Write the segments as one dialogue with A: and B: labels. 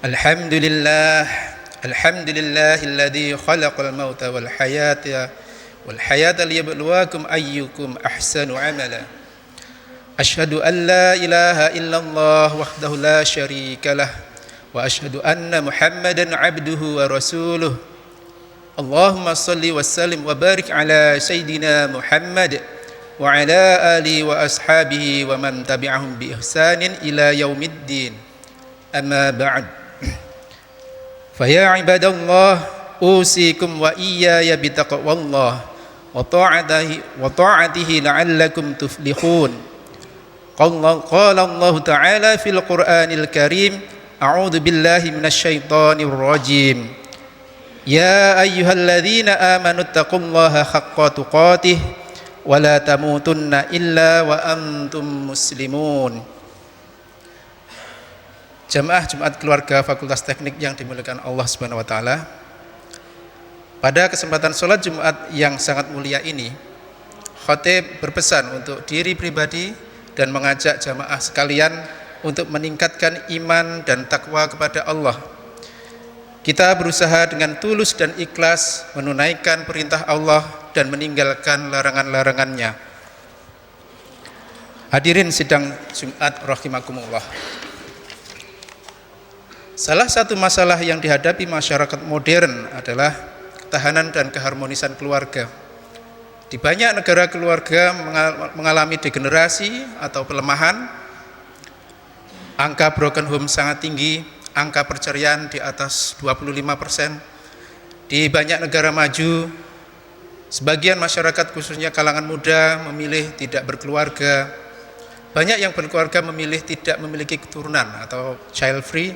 A: Alhamdulillah, alhamdulillahilladzi khalaqal mauta wal hayata liyabluwakum ayyukum ahsanu amala. Asyhadu an la ilaha illallah wahdahu la syarikalah wa asyhadu anna Muhammadan abduhu wa rasuluh. Allahumma salli wa sallim wa barik ala sayyidina Muhammad wa ala alihi wa ashabihi wa man tabi'ahum bi ihsanin ila yaumiddin. Amma ba'd. Fa ya ibadallah, usikum wa iyaya bitaqwallah wa ta'atihi la'allakum tuflihun. Qala Allah Ta'ala fil Qur'anil Karim, a'udzu billahi minasyaitonir rajim. Ya ayyuhalladzina amanu taqullaha haqqa tuqatih wa la tamutunna illa wa antum muslimun. Jamaah Jumat Keluarga Fakultas Teknik yang dimuliakan Allah Subhanahu wa taala. Pada kesempatan sholat Jumat yang sangat mulia ini, khatib berpesan untuk diri pribadi dan mengajak jamaah sekalian untuk meningkatkan iman dan takwa kepada Allah. Kita berusaha dengan tulus dan ikhlas menunaikan perintah Allah dan meninggalkan larangan-larangannya. Hadirin sidang Jumat rahimakumullah. Salah satu masalah yang dihadapi masyarakat modern adalah ketahanan dan keharmonisan keluarga. Di banyak negara keluarga mengalami degenerasi atau pelemahan. Angka broken home sangat tinggi, angka perceraian di atas 25%. Di banyak negara maju, sebagian masyarakat khususnya kalangan muda memilih tidak berkeluarga. Banyak yang berkeluarga memilih tidak memiliki keturunan atau child free.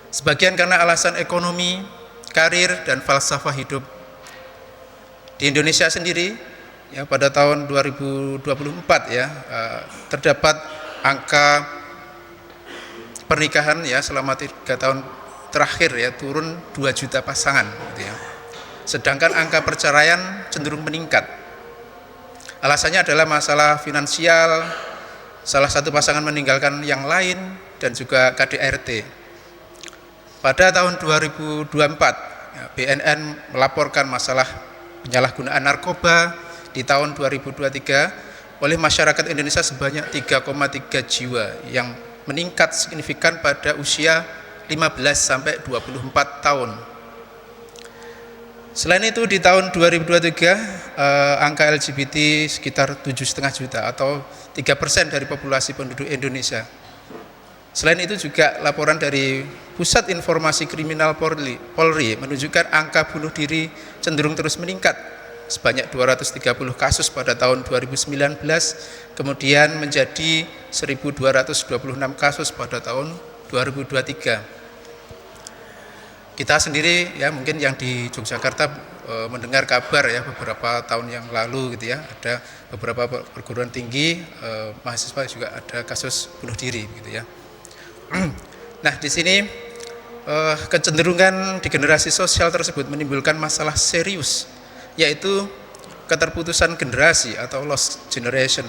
A: Sebagian karena alasan ekonomi, karir, dan falsafah hidup. Di Indonesia sendiri, ya, pada tahun 2024 terdapat angka pernikahan selama 3 tahun terakhir turun 2 juta pasangan, gitu ya. Sedangkan angka perceraian cenderung meningkat. Alasannya adalah masalah finansial, salah satu pasangan meninggalkan yang lain, dan juga KDRT. Pada tahun 2024, BNN melaporkan masalah penyalahgunaan narkoba di tahun 2023 oleh masyarakat Indonesia sebanyak 3,3 jiwa yang meningkat signifikan pada usia 15 sampai 24 tahun. Selain itu di tahun 2023 angka LGBT sekitar 7,5 juta atau 3% dari populasi penduduk Indonesia. Selain itu juga laporan dari Pusat Informasi Kriminal Polri menunjukkan angka bunuh diri cenderung terus meningkat sebanyak 230 kasus pada tahun 2019, kemudian menjadi 1.226 kasus pada tahun 2023. Kita sendiri mungkin yang di Yogyakarta mendengar kabar beberapa tahun yang lalu gitu ada beberapa perguruan tinggi mahasiswa juga ada kasus bunuh diri gitu ya. Nah, di sini kecenderungan di generasi sosial tersebut menimbulkan masalah serius, yaitu keterputusan generasi atau lost generation.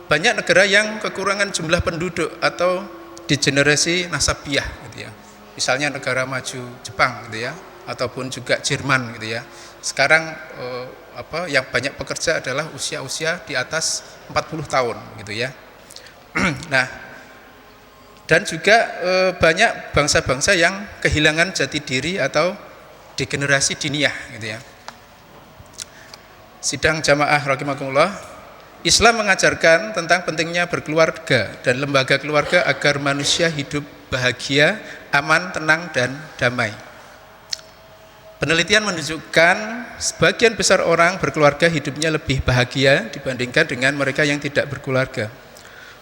A: Banyak negara yang kekurangan jumlah penduduk atau degenerasi nasabiah gitu ya. Misalnya negara maju Jepang gitu ya, ataupun juga Jerman gitu ya. Sekarang yang banyak pekerja adalah usia-usia di atas 40 tahun gitu ya. Nah, dan juga banyak bangsa-bangsa yang kehilangan jati diri atau degenerasi diniyah gitu ya. Sidang jamaah rahimakumullah, Islam mengajarkan tentang pentingnya berkeluarga dan lembaga keluarga agar manusia hidup bahagia, aman, tenang, dan damai. Penelitian menunjukkan sebagian besar orang berkeluarga hidupnya lebih bahagia dibandingkan dengan mereka yang tidak berkeluarga.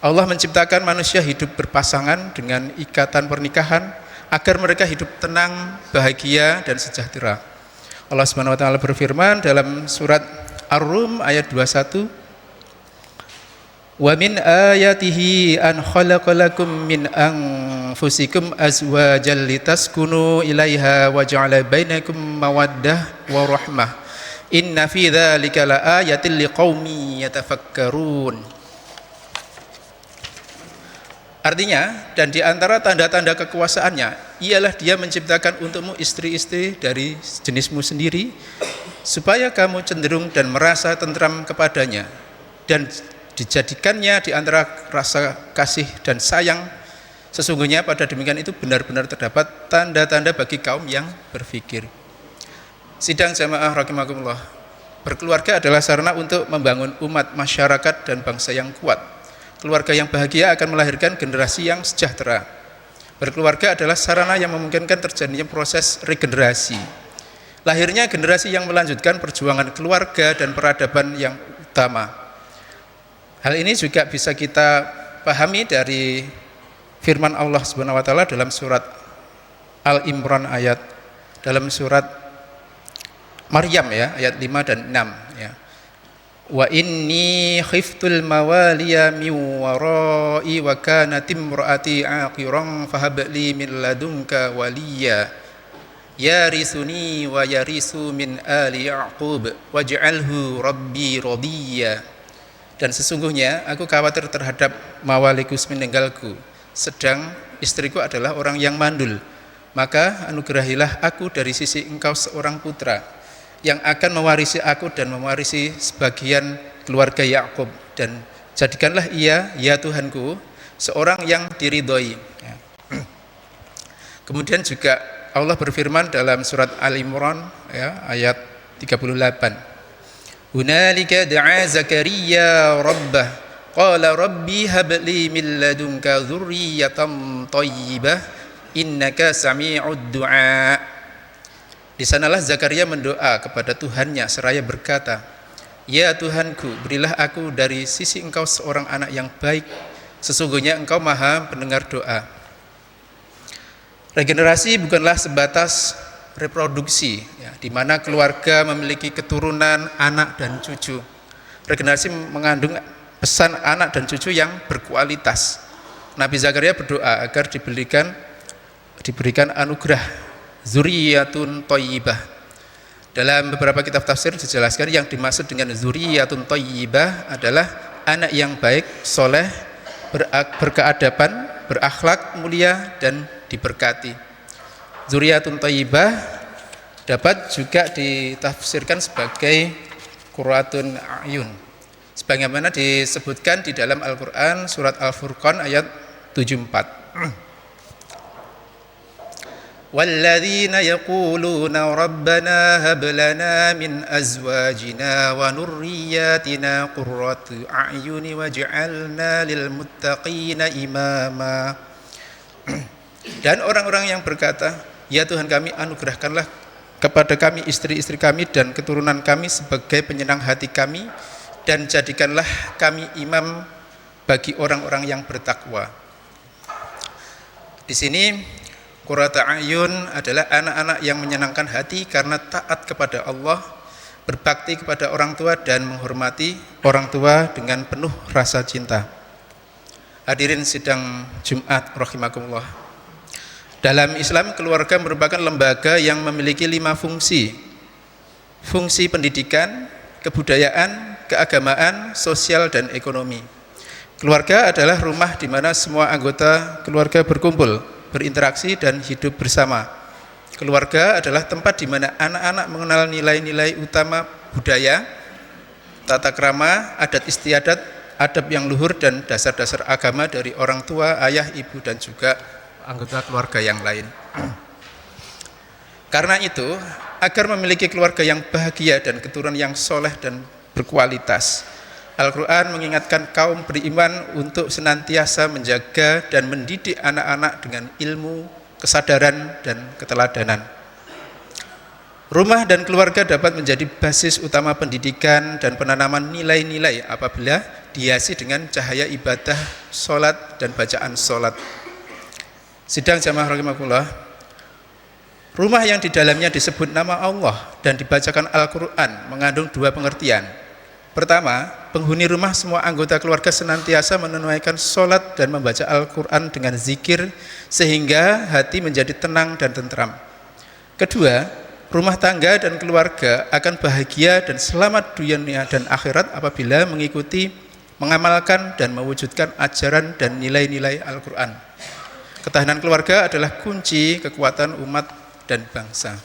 A: Allah menciptakan manusia hidup berpasangan dengan ikatan pernikahan agar mereka hidup tenang, bahagia, dan sejahtera. Allah Subhanahu wa taala berfirman dalam surat Ar-Rum ayat 21, "Wa min ayatihi an khalaqalakum min anfusikum azwajan litaskunu ilaiha wa ja'ala bainakum mawaddah wa rahmah. Inna fi dzalika laayatil liqaumin yatafakkarun." Artinya, dan di antara tanda-tanda kekuasaannya ialah dia menciptakan untukmu istri-istri dari jenismu sendiri supaya kamu cenderung dan merasa tentram kepadanya, dan dijadikannya di antara rasa kasih dan sayang. Sesungguhnya pada demikian itu benar-benar terdapat tanda-tanda bagi kaum yang berfikir. Sidang jamaah rahimakumullah, berkeluarga adalah sarana untuk membangun umat, masyarakat, dan bangsa yang kuat. Keluarga yang bahagia akan melahirkan generasi yang sejahtera. Berkeluarga adalah sarana yang memungkinkan terjadinya proses regenerasi. Lahirnya generasi yang melanjutkan perjuangan keluarga dan peradaban yang utama. Hal ini juga bisa kita pahami dari firman Allah Subhanahu wa taala dalam surat Al-Imran dalam surat Maryam ayat 5 dan 6 ya. Wa inni khiftul mawaliya min warai wa kanat imraati aqiran fahab li min ladunka waliya yarisuni wa yarisu min ali yaqub waj'alhu rabbi radiyya. Dan sesungguhnya aku khawatir terhadap mawaliku meninggalku, sedang istriku adalah orang yang mandul. Maka anugerahilah aku dari sisi engkau seorang putra yang akan mewarisi aku dan mewarisi sebagian keluarga Yakub, dan jadikanlah ia, ya Tuhanku, seorang yang diridhoi. Kemudian juga Allah berfirman dalam surat Al-Imran ayat 38. Hunalika da'a Zakaria rabbah qala rabbi hab li min ladunka dzurriyyatan thayyibah innaka sami'ud du'a. Di sanalah Zakaria mendoa kepada Tuhannya seraya berkata, ya Tuhanku, berilah aku dari sisi engkau seorang anak yang baik, sesungguhnya engkau maha pendengar doa. Regenerasi bukanlah sebatas reproduksi di mana keluarga memiliki keturunan, anak dan cucu. Regenerasi mengandung pesan anak dan cucu yang berkualitas. Nabi Zakaria berdoa agar diberikan anugerah zuriyatun thayyibah. Dalam beberapa kitab tafsir dijelaskan yang dimaksud dengan zuriyatun thayyibah adalah anak yang baik, soleh, berkeadaban, berakhlak mulia dan diberkati. Zuriyatun thayyibah dapat juga ditafsirkan sebagai qurratun a'yun, sebagaimana disebutkan di dalam Al-Qur'an surat Al-Furqan ayat 74. وَالَّذِينَ يَقُولُونَ رَبَّنَا هَبْ لَنَا مِنْ أَزْوَاجِنَا وَذُرِّيَّاتِنَا قُرَّةَ أَعْيُنٍ وَاجْعَلْنَا لِلْمُتَّقِينَ إِمَامًا. Dan orang-orang yang berkata, ya Tuhan kami, anugerahkanlah kepada kami istri-istri kami dan keturunan kami sebagai penyenang hati kami, dan jadikanlah kami imam bagi orang-orang yang bertakwa. Di sini qurrata a'yun adalah anak-anak yang menyenangkan hati karena taat kepada Allah, berbakti kepada orang tua dan menghormati orang tua dengan penuh rasa cinta. Hadirin sidang Jumat rahimakumullah. Dalam Islam, keluarga merupakan lembaga yang memiliki 5 fungsi. Fungsi pendidikan, kebudayaan, keagamaan, sosial dan ekonomi. Keluarga adalah rumah di mana semua anggota keluarga berkumpul, berinteraksi dan hidup bersama. Keluarga adalah tempat di mana anak-anak mengenal nilai-nilai utama budaya, tata krama, adat istiadat, adab yang luhur dan dasar-dasar agama dari orang tua, ayah, ibu dan juga anggota keluarga yang lain. Karena itu, agar memiliki keluarga yang bahagia dan keturunan yang soleh dan berkualitas, Al-Quran mengingatkan kaum beriman untuk senantiasa menjaga dan mendidik anak-anak dengan ilmu, kesadaran, dan keteladanan. Rumah dan keluarga dapat menjadi basis utama pendidikan dan penanaman nilai-nilai apabila dihiasi dengan cahaya ibadah, sholat, dan bacaan sholat. Sidang jamaah rahimakumullah, rumah yang di dalamnya disebut nama Allah dan dibacakan Al-Quran mengandung 2 pengertian. Pertama, penghuni rumah semua anggota keluarga senantiasa menunaikan sholat dan membaca Al-Quran dengan zikir sehingga hati menjadi tenang dan tentram. Kedua, rumah tangga dan keluarga akan bahagia dan selamat dunia dan akhirat apabila mengikuti mengamalkan dan mewujudkan ajaran dan nilai-nilai Al-Quran. Ketahanan keluarga adalah kunci kekuatan umat dan bangsa.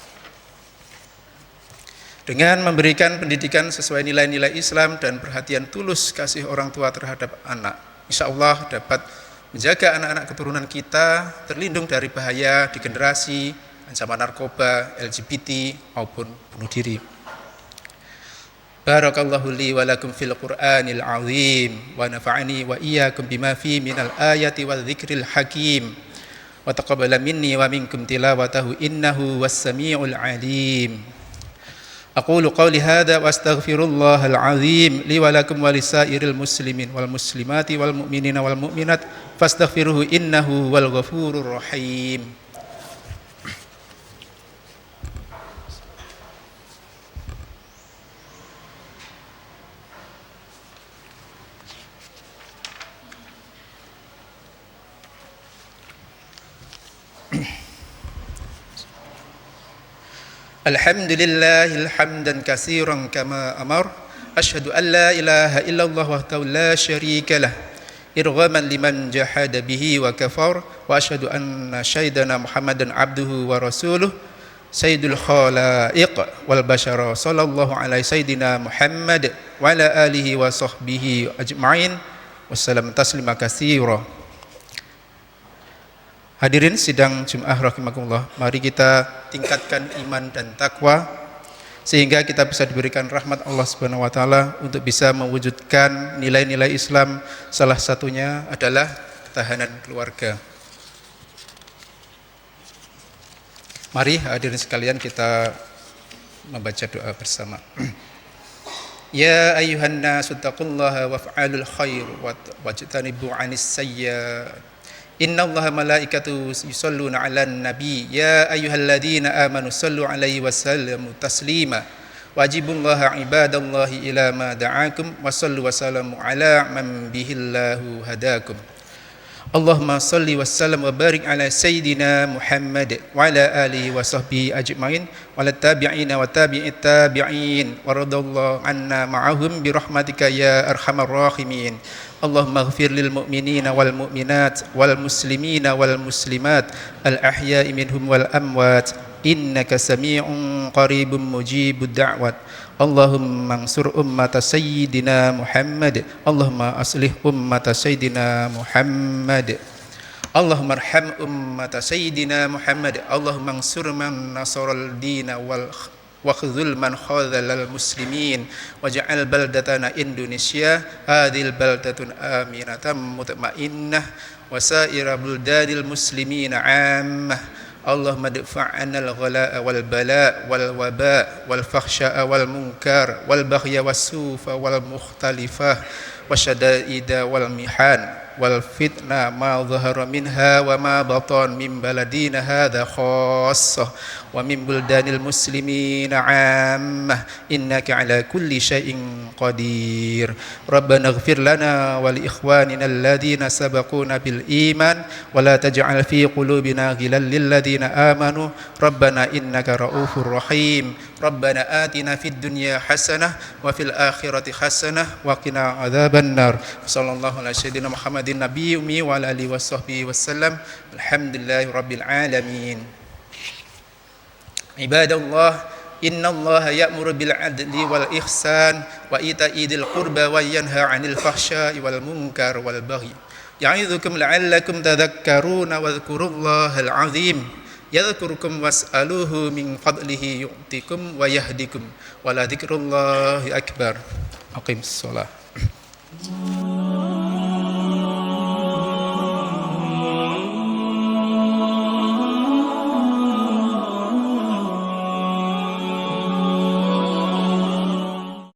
A: Dengan memberikan pendidikan sesuai nilai-nilai Islam dan perhatian tulus kasih orang tua terhadap anak, insya Allah dapat menjaga anak-anak keturunan kita terlindung dari bahaya di generasi, ancaman narkoba, LGBT maupun bunuh diri. Barakallahu li wa lakum fil Qur'anil azim wa nafa'ani wa iyyakum bima fi minal ayati wal dzikril hakim wa taqabbala minni wa minkum tilawatahu innahu was-sami'ul alim. Aqulu qawli hadza wa astaghfirullahal azim li wa lakum wa lisairil muslimin wal muslimati wal mu'minina wal mu'minat fastaghfiruhu innahu wal ghafurur rahim. Alhamdulillahil hamdan katsiran kama amar asyhadu an la ilaha illallah wahdahu la syarika lah irghaman liman jahada bihi wa kafar wa asyhadu anna sayyidana Muhammadan abduhu wa rasuluh sayyidul khalaiq wal bashara sallallahu alaihi sayyidina Muhammad wa ala alihi wa sahbihi ajma'in wassalam taslima katsira. Hadirin sidang Jumat rahimakumullah, mari kita tingkatkan iman dan takwa sehingga kita bisa diberikan rahmat Allah Subhanahu wa taala untuk bisa mewujudkan nilai-nilai Islam. Salah satunya adalah ketahanan keluarga. Mari hadirin sekalian kita membaca doa bersama. Ya ayyuhan nasu taqullaha waf'alul khair wajtanibu 'anis sayyi'at. Inna allaha malaikatu yusalluna 'alan nabi ya ayyuhalladzina amanu sallu 'alaihi wa sallimu taslima wajibullaha ibadallahi ila ma da'akum wa sallu wa salamu 'ala man bihillahu hadakum. Allahumma salli wa sallam wa barik 'ala sayyidina Muhammad wa 'ala alihi wa sahbihi ajma'in wa 'ala tabi'ina wa tabi'it tabi'in wa radallahu 'anna ma'ahum bi rahmatika ya arhamar rahimin. Allahumma ighfir lil mu'minina wal mu'minat wal muslimina wal muslimat al ahya'i minhum wal amwat innaka sami'un qaribun mujibud da'wat. Allahumma ansur ummata sayyidina Muhammad. Allahumma aslih ummata sayyidina Muhammad. Allahumma arham ummata sayyidina Muhammad. Allahumma ansur man nasaral dina wal wakhzul man khadzalal muslimin waj'al baldatana Indonesia hadhil baldatun aminatan mutma'innah wa sa'ira buldadil muslimina 'ammah. Allahumma dfa'na al-ghala' wal bala' wal waba' wal fakhsha'a wal munkar wal baghya was sufa wal mukhtalifah wasyada'ida wal mihan wal fitna ma dhahara minha wa ma batan min baladina hadha khassah wa min buldanil muslimina 'ammah innaka 'ala kulli syai'in qadir. Rabbana ighfir lana wa li ikhwanina alladhina sabaquna bil iman wa la taj'al fi qulubina ghillan lil ladzina amanu rabbana innaka raufur rahim. Rabbana atina fid dunya hasanah wa fil akhirati hasanah wa qina adzabannar. Sallallahu alaihi sayyidina Muhammadin nabiyyi ummi wa ala alihi washabbihi wasallam. Alhamdulillahi rabbil alamin. Ibadallah, innallaha ya'muru bil adli wal ihsan wa ita'i dzil qurba wa yanha 'anil fahsya'i wal munkar wal baghi. Ya'idzukum la'allakum tadhakkaruna wa dhkurullahal 'azim. Yadhkurukum was'aluhu min fadlihi yu'tikum wa yahdikum wa la dzikrullahi akbar. Aqimus shalah.